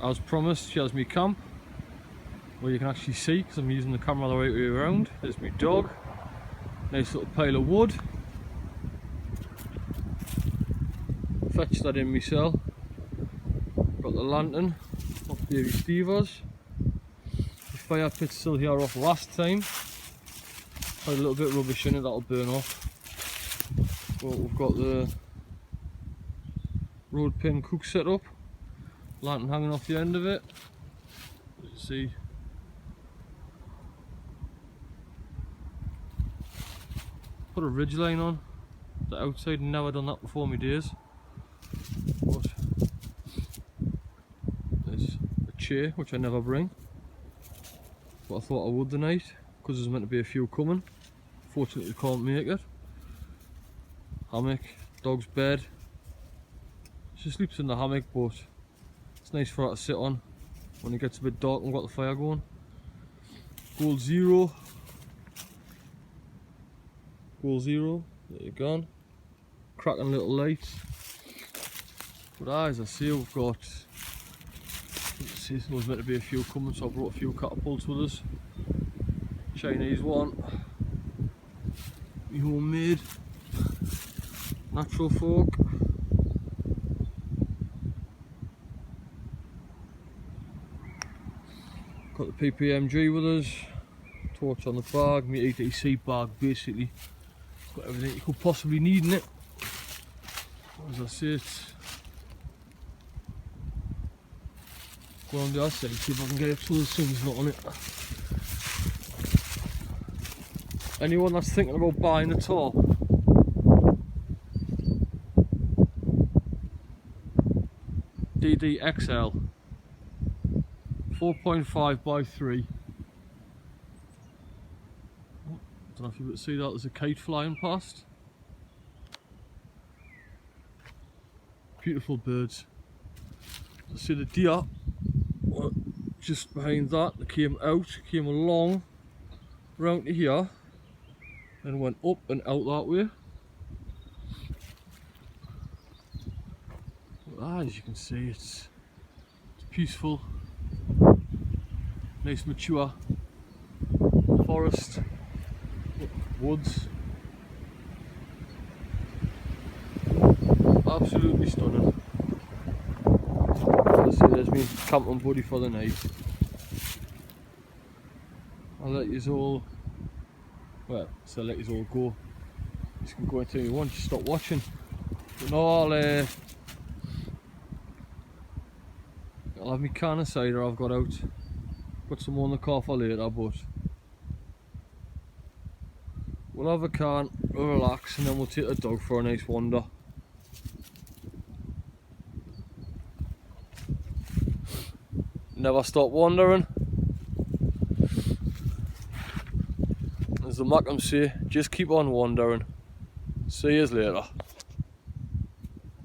As promised, here's my camp, where you can actually see, because I'm using the camera the right way around. There's my dog, nice little pile of wood. Fetched that in myself. Got the lantern off baby Steve's. The fire pit's still here off last time. Had a little bit of rubbish in it, that'll burn off. But we've got the road pin cook set up. Lantern hanging off the end of it. As you see. Put a ridge line on the outside, never done that before in my days. But there's a chair which I never bring, but I thought I would tonight because there's meant to be a few coming. Fortunately can't make it. Hammock, dog's bed. She sleeps in the hammock, but it's nice for her to sit on when it gets a bit dark and we've got the fire going. Goal zero. Goal zero. There you go. Cracking little lights. But as I say, we've got, there was meant to be a few coming, so I brought a few catapults with us. Chinese one, my homemade natural fork. Got the PPMG with us, torch on the bag, my ETC bag basically. Got everything you could possibly need in it. As I say, it's go on the other side, see if I can get it so the sun's not on it. Anyone that's thinking about buying a top, DDXL 4.5 by 3. Don't know if you can see that, there's a kite flying past. Beautiful birds. I see the deer just behind that. They came along round to here and went up and out that way. But as you can see, it's peaceful, nice mature forest, woods. Absolutely stunning. There's me camping buddy for the night. I'll let you all, well, so I'll let you all go. You can go until you want, just stop watching. But no, I'll have my can of cider I've got out. Put some more in the car for later, but we'll have a can, we'll relax, and then we'll take the dog for a nice wander. Never stop wandering. As the Mackham say, just keep on wandering. See you later.